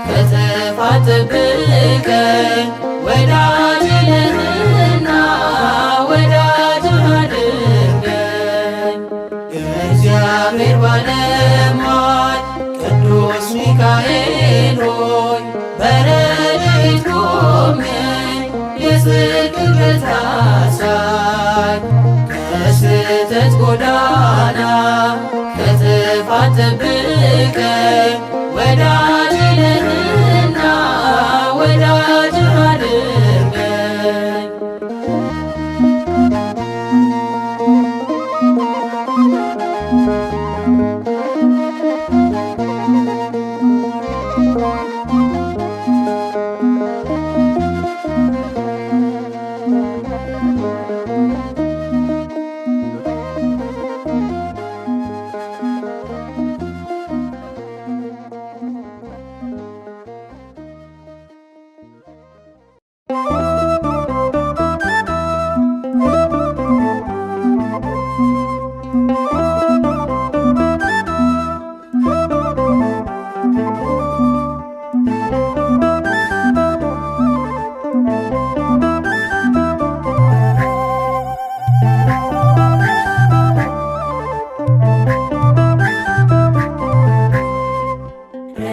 ከጥፋት ጠብቀኝ ወዳጅ ነህና ወዳጅህ አድርገኝ። ሚካኤል ሆይ በረድኤት ጎብኘኝ የጽድቅን ብርሃን ከስህተት ጎዳና ከጥፋት ጠብቀኝ ወዳጅ ነህና ወዳጅ አድርገኝ።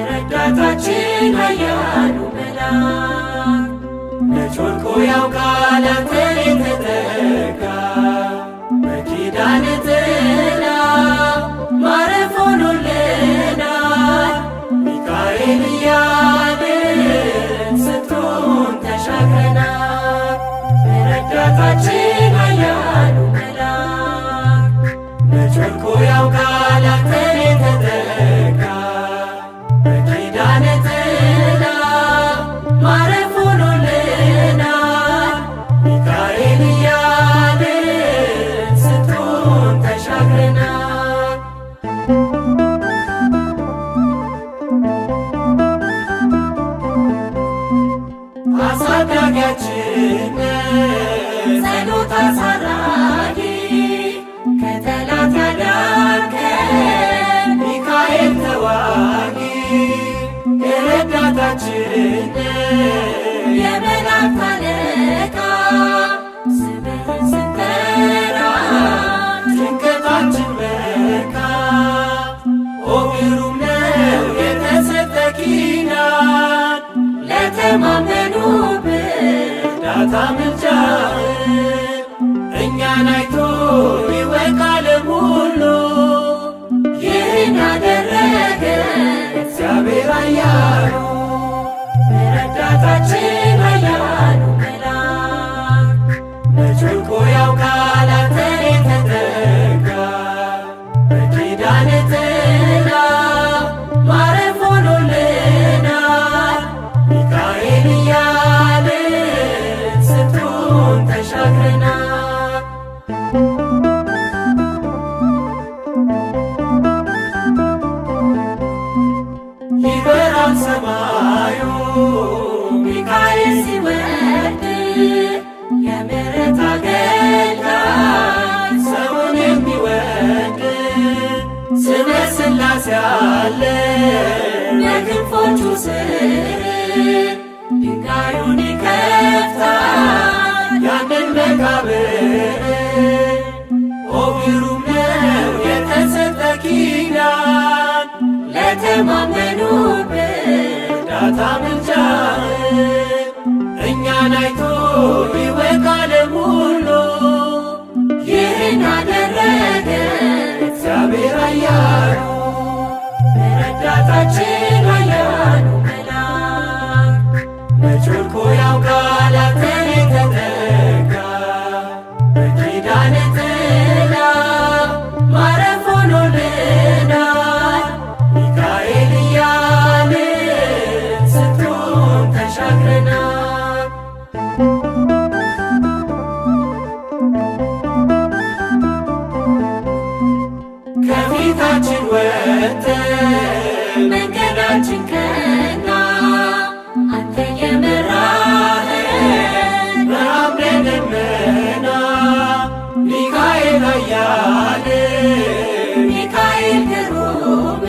ረዳታችን ኃያሉ መልአክ መች ወድቆ ያውቃል አንተን የተጠጋ በኪዳን ጥላ ማረፍ ሆኖልናል ሚካኤል እያልን ስንቱን ተሻግረናል። ረዳታችን ኃያሉ መልአክ መች ወድቆ ያውቃል አንተን የተጠጋ በኪዳነ ጥላ ማረፍ ሆኖልናል ሚካኤል እያልን ስንቱን ተሻግረናል። አሳዳጊያችን ጸሎት አሳራጊ ከጠላት ያዳንከን ሚካኤል ተዋጊ ረዳታችን የመላእክት አለቃ ስምህን ስንጠራ ጭንቀታችን በቃ ኦ ግሩም ነው የተሰጠ ኪዳን ለተማመኑብህ እርዳታ ምልጃህን እኛን አይቶ ይወቅ ዓለም ሁሉ ይህን ያደረገ እግዚአብሔር ኃያሉ ረዳታችን ኃያሉ መልአክ መች ወድቆ ያውቃል አንተን የተጠጋ በኪዳነ ጥላ ማረፍ ሆኖልናል ሚካኤል እያልን ስንቱን ተሻግረናል። ይበራል ሰማዩ ሚካኤል ሲወርድ የምሕረት አገልጋይ ሰውን የሚወድ ስመ ሥላሴ አለ በክንፎቹ ስር ድንጋዩን ይከፍታል ያንን መቃብር ኦ ግሩም ነው የተሰጠ ኪዳን ለተማመኑብህ እርዳታ ምልጃህን እኛን አይቶ ይወቅ ዓለም ሁሉ ይህን ያደረገ እግዚአብሔር ኃያሉ ረዳታችን ኃያሉ መልአክ መች ወድቆ ያውቃል አንተን የተጠጋ በኪዳነ ጥላ ማረፍ ሆኖልናል ሚካኤል እያልን ስንቱን ተሻግረናል። ከፊታችን ወጥተህ መንገዳችን ቀና አንተ የመራህን በአምደ ደመና ሚካኤል ኃያል ሚካኤል ግሩም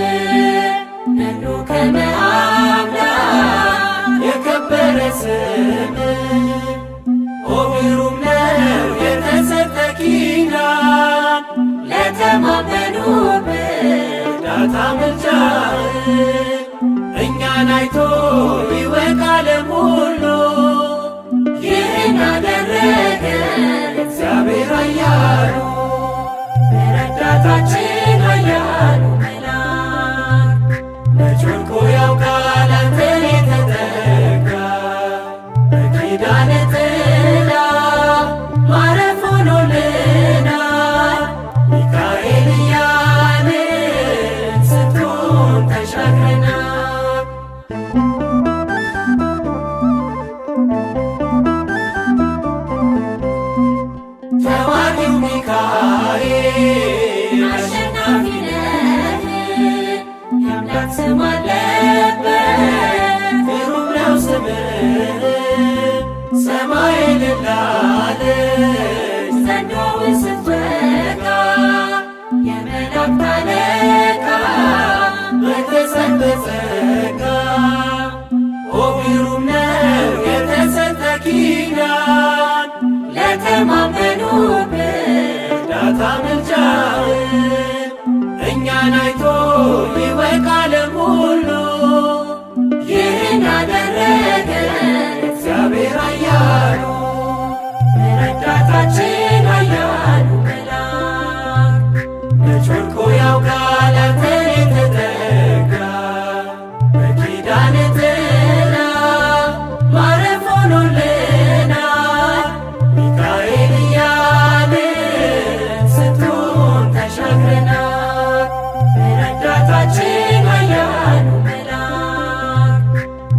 ነኑ ከመ አምላክ የከበረ ስም ኦ ግሩም ነው የተሰጠ ኪዳን ለተማመኑብህ እርዳታ ምልጃህን እኛን አይቶ ይወቅ ዓለም ሁሉ ይህን አደረገ እግዚአብሔር ኃያሉ ረዳታችን ኃያሉ መልአክ መች ወድቆ ያውቃል አንተን የተጠጋ በኪዳነ ጥላ ማረፍ ሆኖልናል ሚካኤል እያልን ስንቱን ተሻግረናል። ተዋጊው ሚካኤል አሸናፊ ነህ የአምላክ ስም አለበት ግሩም ነው ስምህ ሰማይን ላለች ዘንዶውን ስትወጋ የመላእክት አለቃ በተሰጠህ ጸጋ ኦ ግሩም ነው የተሰጠ ኪዳን ለተማመኑብህ እርዳታ ምልጃህን እኛን አይቶ ይወቅ ዓለም ሁሉ ይህን ያደረገ እግዚአብሔር ኃያሉ ረዳታችን ኃያሉ መልአክ መች ወድቆ ያውቃል አንተን የተጠጋ በኪዳነ ጥላ ማረፍ ሆኖልናል ሚካኤል እያልን ስንቱን ተሻግረናል። ረዳታችን ኃያሉ መልአክ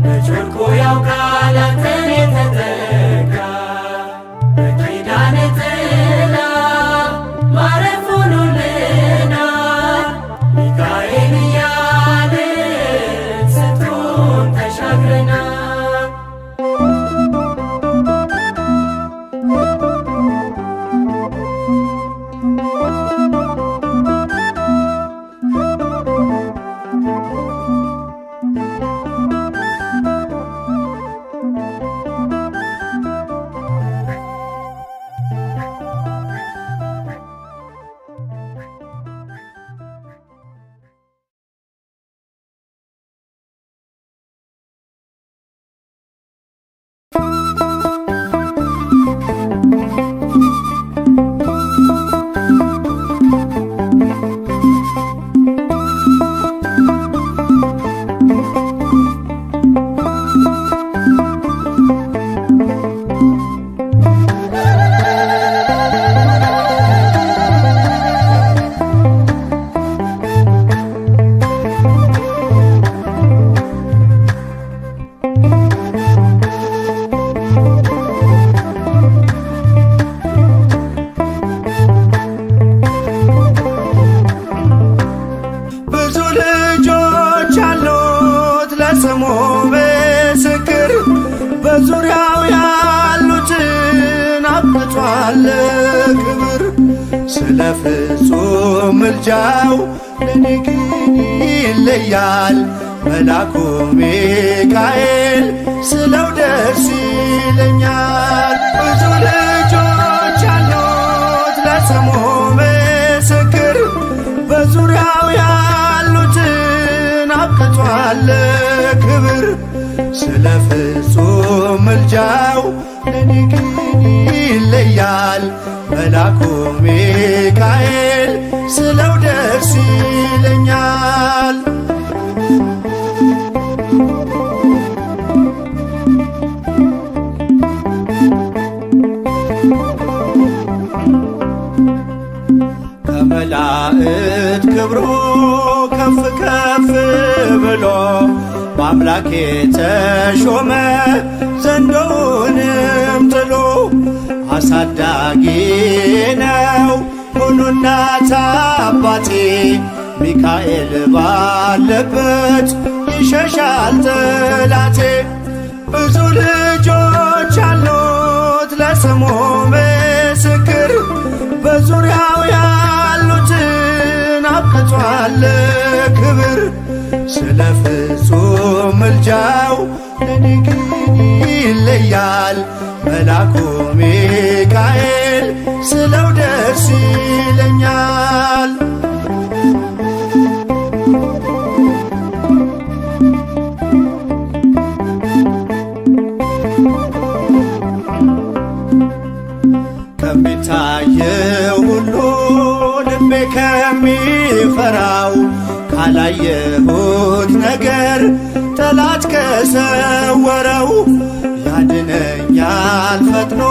መች ወድቆ ያውቃል አንተን የተጠጋ በኪዳነ ጥላ ማረፍ ሆኖልናል ሚካኤል እያልን ስንቱን ተሻግረናል። ብዙ ልጆች ያሉት ለስሙ ምስክር በዙሪያው ያሉትን አብቅቷል ክብር ስለ ፍጹም ምልጃው ለኔ ግን ይለያል መልአኩ ሚካኤል ስለው ደስ ይለኛል። ብዙ ልጆች ያሉት ለስሙ ምስክር በዙሪያው ያሉትን አብቅቷል ክብር ስለ ፍጹም ምልጃው ለኔ ግን ይለያል መልአኩ ሚካኤል ስለው ደስ ይለኛል። ከመላእክት ክብሩ ከፍ ከፍ ብሎ በአምላኬ ተሾመ ዘንዶውንም ጥሎ አሳዳጊ ነው ሁሉ እናት አባቴ ሚካኤል ባለበት ይሸሻል ጠላቴ። ብዙ ልጆች አሉት ለስሙ ምስክር በዙሪያው ያሉትን አብቅቷል ክብር ስለ ፍጹም ምልጃው ለኔ ግን ይለያል መልአኩ ሚካኤል ስለው ደስ ይለኛል። ባወራው ካላየሁት ነገር ጠላት ከሰወረው ያድነኛል ፈጥኖ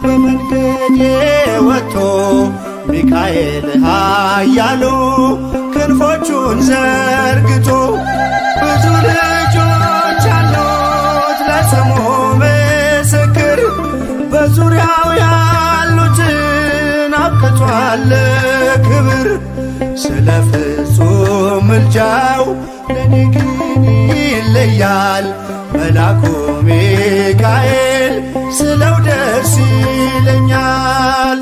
በመንገዴ ወጥቶ ሚካኤል ኃያሉ ክንፎቹን ዘርግቶ ብዙ ልጆች አሉት ለስሙ ምስክር በዙሪያው ያሉትን አብቅቷል ክብር ስለ ፍጹም ምልጃው ለኔ ግን ይለያል መልአኩ ሚካኤል ስለው ደስ ይለኛል።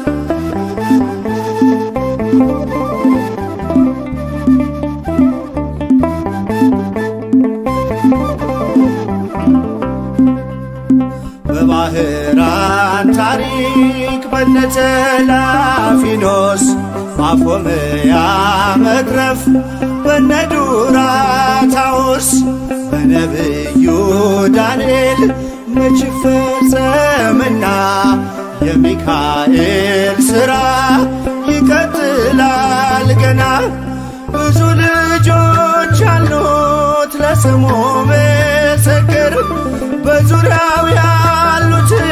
በባህራን ታሪክ በነተላፊኖስ ማፎምያ መትረፍ በነዱራታውስ በነብዩ ዳንኤል መች ፈጸምና የሚካኤል ሥራ ይቀጥላል ገና ብዙ ልጆች አሉት ለስሙ ምስክር በዙሪያው ያሉትን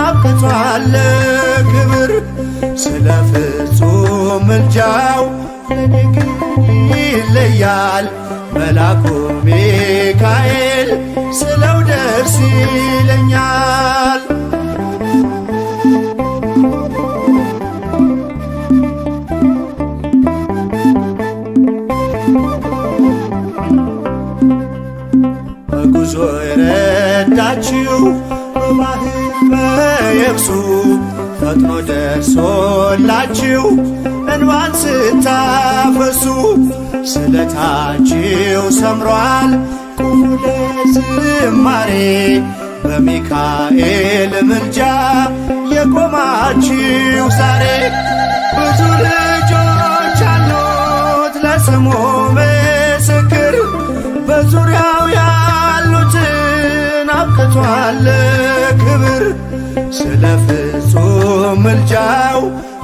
አብቅቷል ክብር ስለ ፍጹም ምልጃው ለኔ ግን ይለያል መልአኩ ሚካኤል ስለው ደስ ይለኛል። በጉዞ የረዳችው በባህር በየብሱ ፈጥኖ ደርሶላችሁ እንባን ስታፈሱ ስለታችሁ ሰምሯል ቁሙ ለዝማሬ በሚካኤል ምልጃ የቆማችሁ ዛሬ ብዙ ልጆች አሉት ለስሙ ምስክር በዙሪያው ያሉትን አብቅቷል ክብር ስለ ፍጹም ምልጃው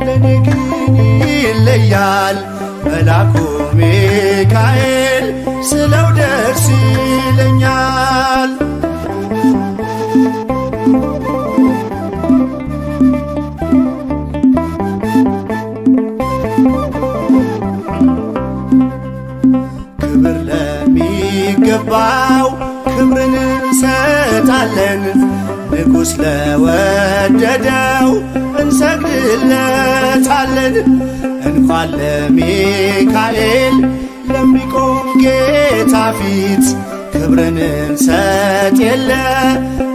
ለኔ ግን ይለያል መልአኩ ሚካኤል ስለው ደስ ይለኛል። ክብር ለሚገባው ክብርን እንሰጣለን ንጉሥ ለወደደው እንሰግድለታለን እንኳን ለሚካኤል ለሚቆም ጌታ ፊት ክብርን እንሰጥ የለ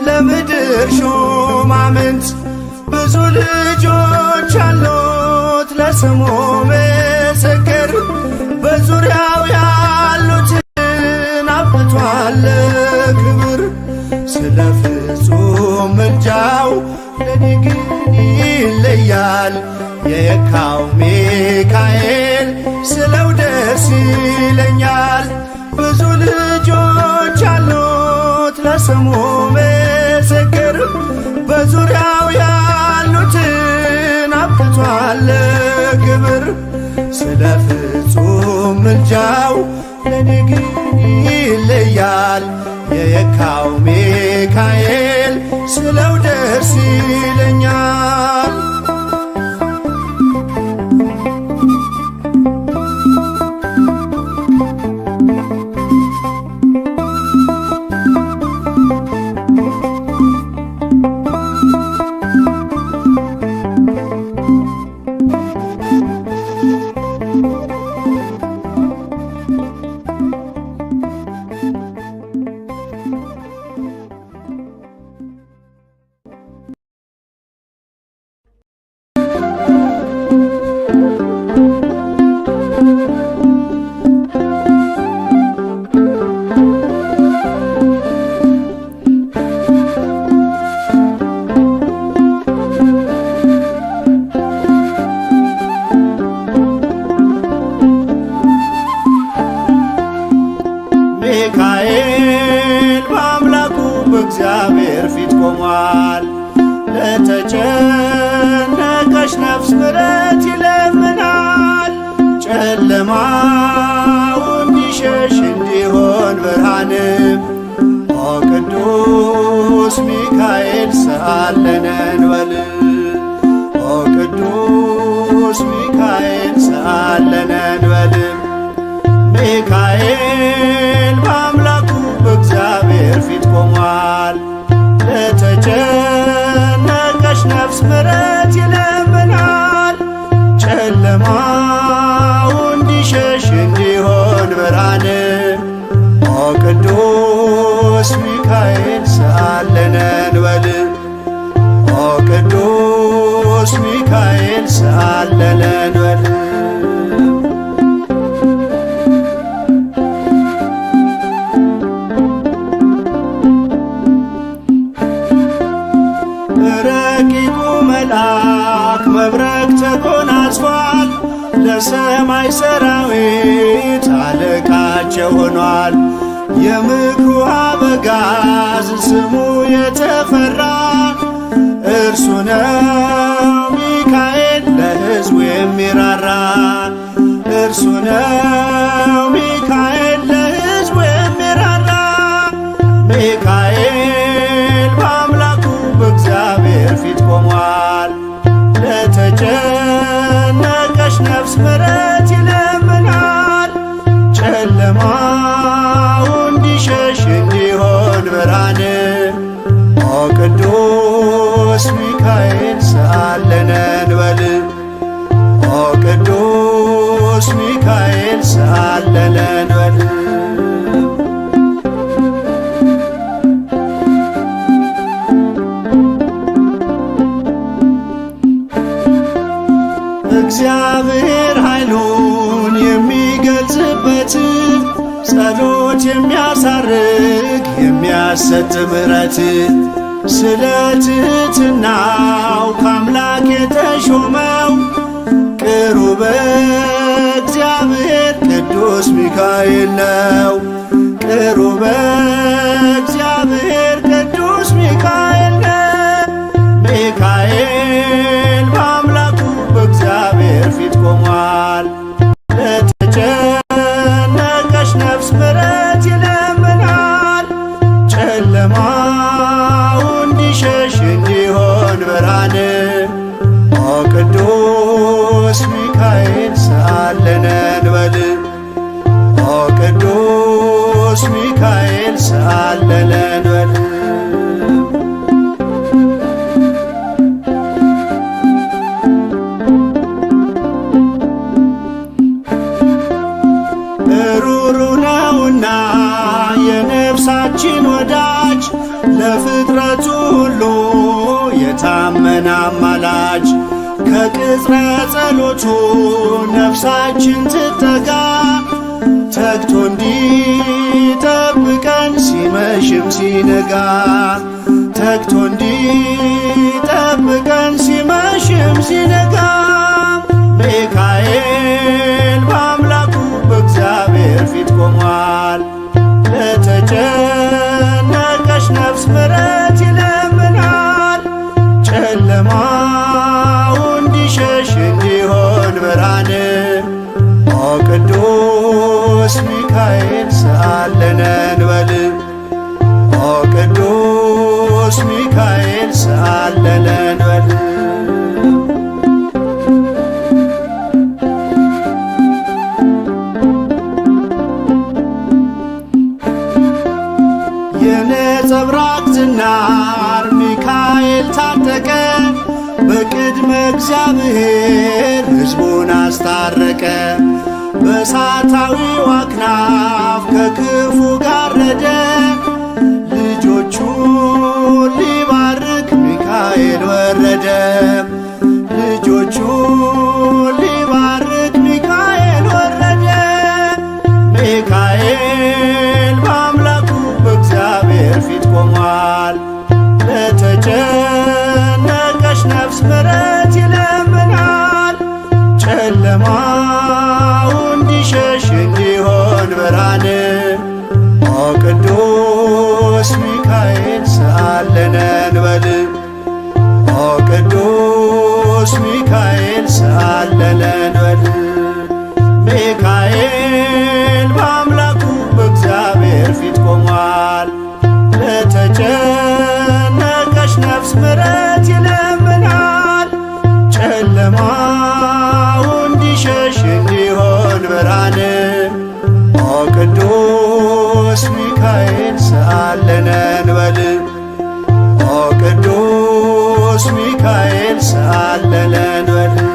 ለምድር ሹማምንት ብዙ ልጆች አሉት ለስሙ ምስክር በዙሪያው ያሉትን አብቅቷል ክብር ስለ ፍጹም ምልጃው ለኔ ግን ይለያል የየካው ሚካኤል ስለው ደስ ይለኛል። ብዙ ልጆች አሉት ለስሙ ምስክር በዙሪያው ያሉትን አብቅቷል ክብር ስለ ፍጹም ምልጃው ለኔ ግን ይለያል የየካው ሚካኤል ስለው ደስ ይለኛል። ሚካኤል በአምላኩ በእግዚአብሔር ፊት ቆሟል። ለተጨነቀች ነፍስ ምሕረት ይለምናል። ጨለማው እንዲሸሽ እንዲሆን ብርሃንም ኦ ቅዱስ ሚካኤል ሰአለነ እንበል ኦ ቅዱስ ሚካኤል ሰአለነ እንበል ሚካኤል በአምላኩ በእግዚአብሔር ፊት ቆሟል። ለተጨነቀች ነፍስ ምሕረት ይለምናል። ጨለማው እንዲሸሽ እንዲሆን ብርሃን ኦ ቅዱስ ሚካኤል ሰአለነ እንበል ኦ ቅዱስ ሚካኤል ሰአለነ እንበል ረቂቁ መልአክ መብረቅ ተጎናጽፏል። ለሰማይ ሰራዊት አለቃቸው ሆኗል። የምክሩ አበጋዝ ስሙ የተፈራ እርሱ ነው ሚካኤል ለሕዝቡ የሚራራ እርሱ ነው ሚካኤል ለሕዝቡ የሚራራ ሚካኤል በአምላኩ በእግዚአብሔር ፊት ቆሟል። ለተጨነቀች ነፍስ ምሕረት ይለምናል። ጨለማው እንዲሸሽ እንዲሆን ብርሃን ኦ ቅዱስ ሚካኤል ሰአለነ እንበል ኦ ቅዱስ ሚካኤል ሰአለነ እንበል እግዚአብሔር ኃይሉን የሚገልጽበት ጸሎት የሚያሳርግ የሚያሰጥ ምሕረት ስለ ትሕትናው ከአምላክ የተሾመው ቅሩበ እግዚአብሔር ቅዱስ ሚካኤል ነው። ቅሩበ እግዚአብሔር ቅዱስ ሚካኤል ነው። ሚካኤል በአምላኩ በእግዚአብሔር ፊት ቆሟል። ለተጨነቀች ነፍስ ምሕረት ይለምናል። ጨለማው እንዲሸሽ እንዲሆን ብርሃን ኦ ቅዱስ ሚካኤል ሰአለነ እንበል ኦ ቅዱስ ሚካኤል ሰአለነ እንበል ሩሩ ነውና የነፍሳችን ወዳጅ ለፍጥረቱ ሁሉ የታመነ አማላጅ ከቅጽረ ጸሎቱ ነፍሳችን ትጠጋ ተግቶ እንዲጠብቀን ሲመሽም ሲነጋ ተግቶ እንዲጠብቀን ሲመሽም ሲነጋ ሚካኤል በአምላኩ በእግዚአብሔር ፊት ቆሟል። ለተጨነቀች ነፍስ ምሕረት ይለምናል። ጨለማው እንዲሸሽ እንዲሆን ብርሃን ኦ ቅዱስ ሚካኤል ሰአለነ እንበል ኦ ቅዱስ ሚካኤል ሰአለነ እንበል የነጸብራቅ ዝናር ሚካኤል ታጠቀ በቅድመ እግዚአብሔር ሕዝቡን አስታረቀ። በእሳታዊው አክናፍ ከክፉ ጋረደ ልጆቹን ሊባርክ ሚካኤል ወረደ። ልጆቹን ሊባርክ ሚካኤል ወረደ። ሚካኤል በአምላኩ በእግዚአብሔር ፊት ቆሟል። ለተጨነቀች ነፍስ ምሕረት ይለምናል። ጨለማው እንዲሸሽ እንዲሆን ብርሃን ኦ ቅዱስ ሚካኤል ሰአለነ እንበል ኦ ቅዱስ ሚካኤል ሰአለነ እንበል ይሰማል። ለተጨነቀች ነፍስ ምሕረት ይለምናል። ጨለማው እንዲሸሽ እንዲሆን ብርሃን ኦ ቅዱስ ሚካኤል ሰአለነ እንበል። ኦ ቅዱስ ሚካኤል ሰአለነ እንበል።